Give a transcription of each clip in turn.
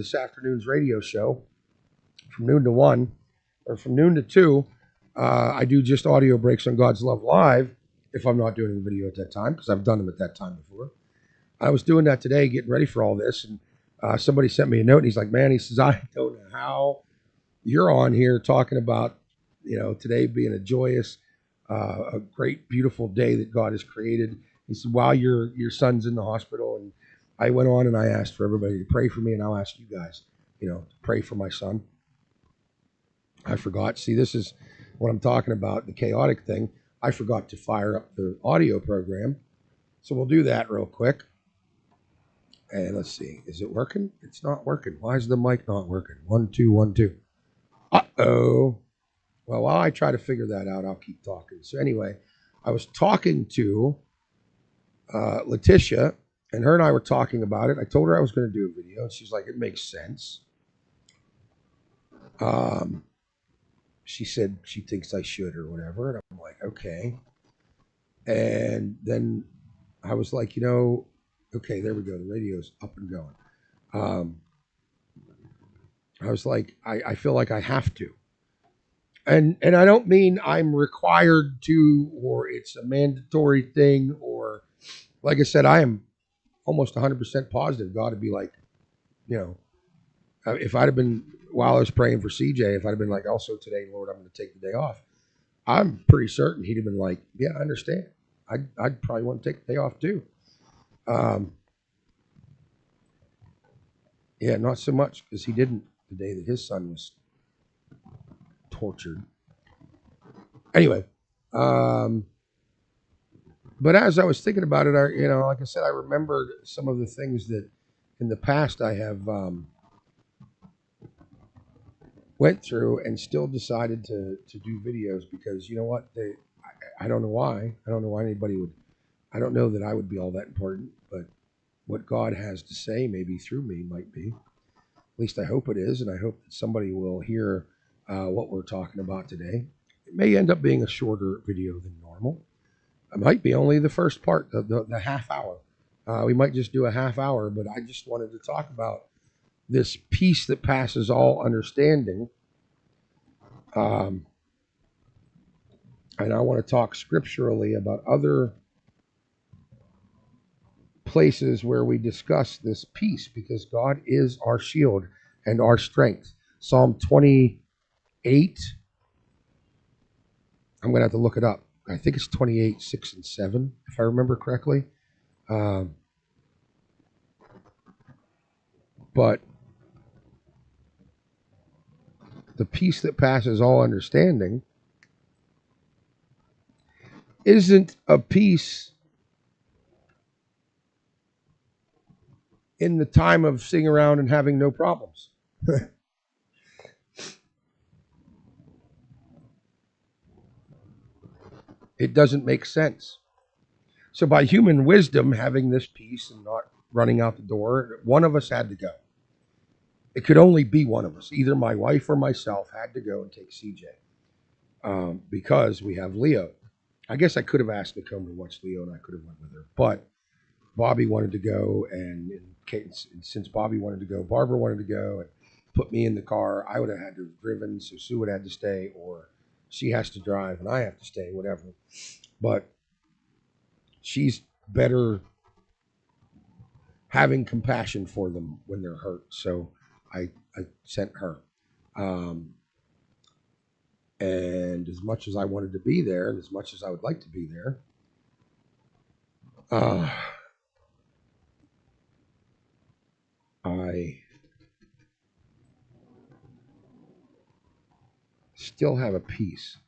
this afternoon's radio show from noon to 1, or from noon to 2. I do just audio breaks on God's Love Live if I'm not doing a video at that time, because I've done them at that time before. I was doing that today, getting ready for all this, and somebody sent me a note, and he's like, man, he says, I don't know how you're on here talking about, today being a joyous, a great, beautiful day that God has created. He said, while your son's in the hospital. And I went on and I asked for everybody to pray for me, and I'll ask you guys, to pray for my son. I forgot. See, this is what I'm talking about, the chaotic thing. I forgot to fire up the audio program. So we'll do that real quick. And let's see. Is it working? It's not working. Why is the mic not working? 1, 2, 1, 2. Uh-oh. Well, while I try to figure that out, I'll keep talking. So anyway, I was talking to Letitia, and her and I were talking about it. I told her I was going to do a video, and she's like, it makes sense. She said she thinks I should or whatever, and I'm like, okay. And then I was like, okay, there we go. The radio's up and going. I was like, I feel like I have to. And I don't mean I'm required to, or it's a mandatory thing, or like I said, I am almost 100% positive God would be like, if I'd have been, while I was praying for CJ, if I'd have been like, also today, Lord, I'm going to take the day off, I'm pretty certain he'd have been like, yeah, I understand. I'd probably want to take the day off too. Yeah, not so much, because he didn't the day that his son was tortured. Anyway, but as I was thinking about it, like I said, I remembered some of the things that in the past I have went through, and still decided to do videos, because you know what? I don't know why. I don't know why anybody would. I don't know that I would be all that important, but what God has to say, maybe through me, might be. At least I hope it is, and I hope that somebody will hear what we're talking about today. It may end up being a shorter video than normal. It might be only the first part, the half hour. We might just do a half hour, but I just wanted to talk about this peace that passes all understanding. And I want to talk scripturally about other places where we discuss this peace, because God is our shield and our strength. Psalm 28, I'm going to have to look it up. I think it's 28, 6 and 7, if I remember correctly. But the peace that passes all understanding isn't a peace in the time of sitting around and having no problems. It doesn't make sense. So by human wisdom, having this peace and not running out the door, one of us had to go. It could only be one of us. Either my wife or myself had to go and take CJ, because we have Leo. I guess I could have asked Nicole to watch Leo, and I could have went with her. But Bobby wanted to go, and since Bobby wanted to go, Barbara wanted to go, and put me in the car. I would have had to have driven, so Sue would have had to stay, or she has to drive and I have to stay, whatever. But she's better having compassion for them when they're hurt, so I sent her. And as much as I wanted to be there, and as much as I would like to be there, I still have a peace,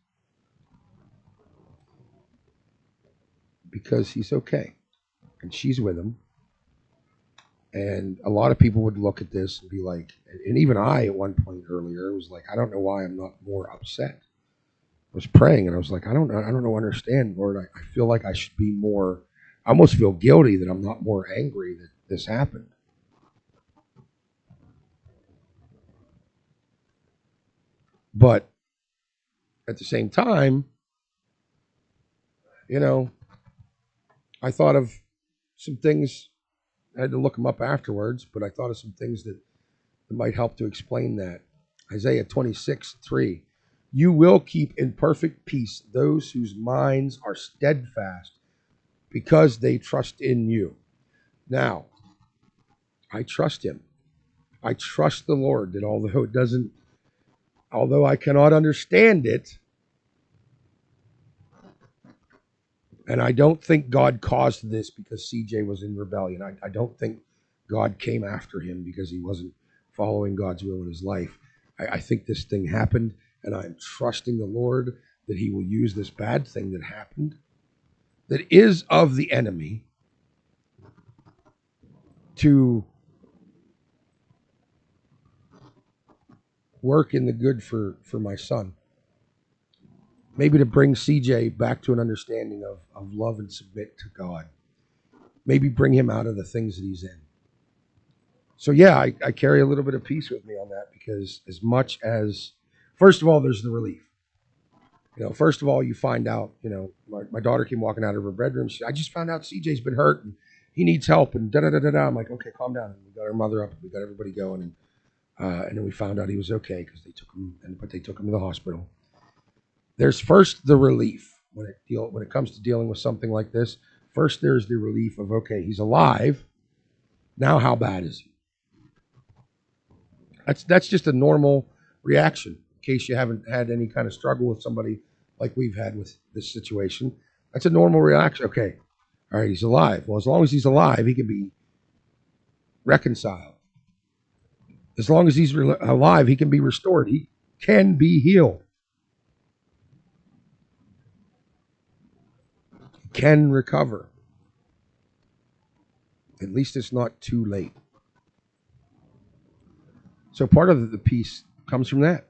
because he's okay and she's with him. And a lot of people would look at this and be like, and even I at one point earlier was like, I don't know why I'm not more upset. I was praying and I was like, I don't know, understand, Lord. I feel like I should be more. I almost feel guilty that I'm not more angry that this happened. But at the same time, I thought of some things. I had to look them up afterwards, but I thought of some things that that might help to explain that. Isaiah 26:3. You will keep in perfect peace those whose minds are steadfast because they trust in you. Now, I trust him. I trust the Lord that although I cannot understand it, and I don't think God caused this because CJ was in rebellion. I don't think God came after him because he wasn't following God's will in his life. I think this thing happened, and I'm trusting the Lord that he will use this bad thing that happened, that is of the enemy, to work in the good for my son. Maybe to bring CJ back to an understanding of love and submit to God. Maybe bring him out of the things that he's in. So yeah, I carry a little bit of peace with me on that, because as much as, first of all, there's the relief. First of all, you find out, my daughter came walking out of her bedroom. I just found out CJ's been hurt and he needs help and da-da-da-da-da. I'm like, okay, calm down. And we got her mother up and we got everybody going. And then we found out he was okay because they took him to the hospital. There's first the relief when it comes to dealing with something like this. First, there's the relief of, okay, he's alive. Now, how bad is he? That's just a normal reaction. In case you haven't had any kind of struggle with somebody like we've had with this situation, that's a normal reaction. Okay, all right, he's alive. Well, as long as he's alive, he can be reconciled. As long as he's alive, he can be restored. He can be healed. He can recover. At least it's not too late. So part of the peace comes from that.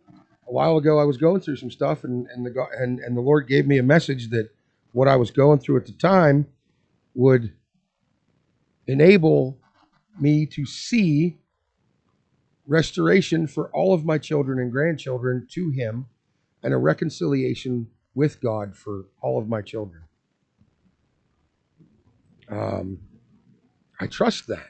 A while ago, I was going through some stuff, and the Lord gave me a message that what I was going through at the time would enable me to see restoration for all of my children and grandchildren to him, and a reconciliation with God for all of my children. I trust that.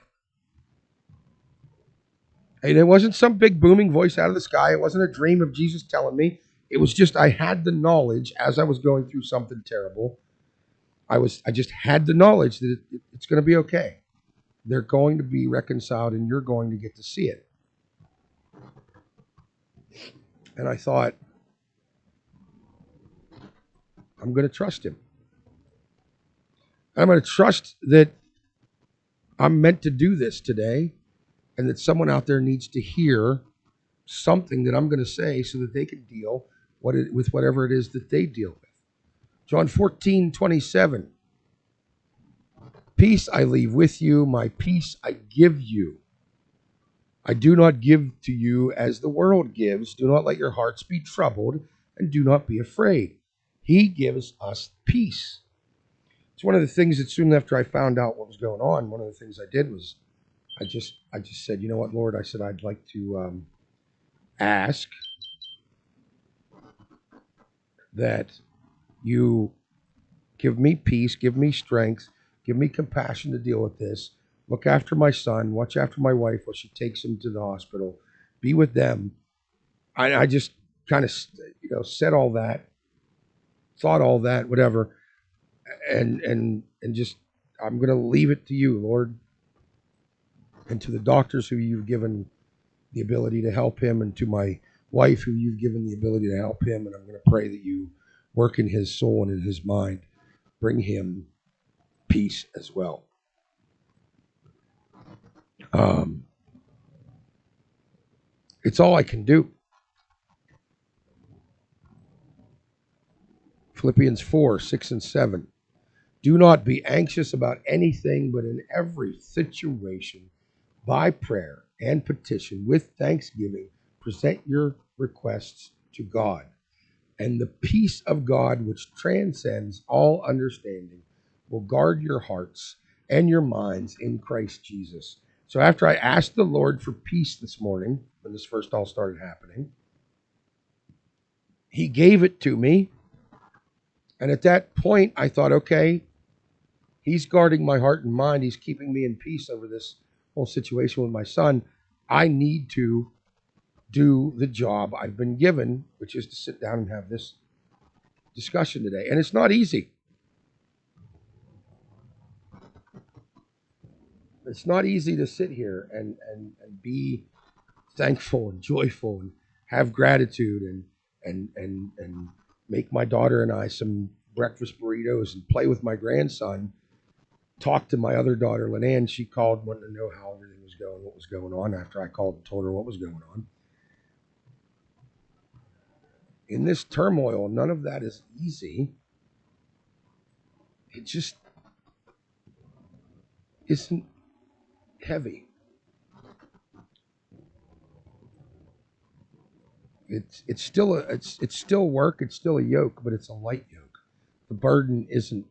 And it wasn't some big booming voice out of the sky. It wasn't a dream of Jesus telling me. It was just, I had the knowledge as I was going through something terrible. I just had the knowledge that it's going to be okay. They're going to be reconciled, and you're going to get to see it. And I thought, I'm going to trust him. I'm going to trust that I'm meant to do this today, and that someone out there needs to hear something that I'm going to say so that they can deal with whatever it is that they deal with. John 14:27. Peace I leave with you, my peace I give you. I do not give to you as the world gives. Do not let your hearts be troubled, and do not be afraid. He gives us peace. It's one of the things that soon after I found out what was going on, one of the things I did was I just said, you know what, Lord? I said, I'd like to ask that you give me peace, give me strength, give me compassion to deal with this. Look after my son, watch after my wife while she takes him to the hospital. Be with them. I just kind of, said all that, thought all that, whatever, and just, I'm going to leave it to you, Lord, and to the doctors who you've given the ability to help him, and to my wife who you've given the ability to help him. And I'm going to pray that you work in his soul and in his mind, bring him peace as well. It's all I can do. Philippians 4:6-7. Do not be anxious about anything, but in every situation, by prayer and petition, with thanksgiving, present your requests to God. And the peace of God, which transcends all understanding, will guard your hearts and your minds in Christ Jesus. So after I asked the Lord for peace this morning, when this first all started happening, he gave it to me. And at that point, I thought, okay, he's guarding my heart and mind. He's keeping me in peace over this whole situation with my son. I need to do the job I've been given, which is to sit down and have this discussion today. And it's not easy. It's not easy to sit here and be thankful and joyful and have gratitude and make my daughter and I some breakfast burritos and play with my grandson. Talk to my other daughter, Linnea. She called, wanted to know how everything was going, what was going on after I called and told her what was going on. In this turmoil, none of that is easy. It just isn't heavy. It's still it's still work. It's still a yoke, but it's a light yoke. The burden isn't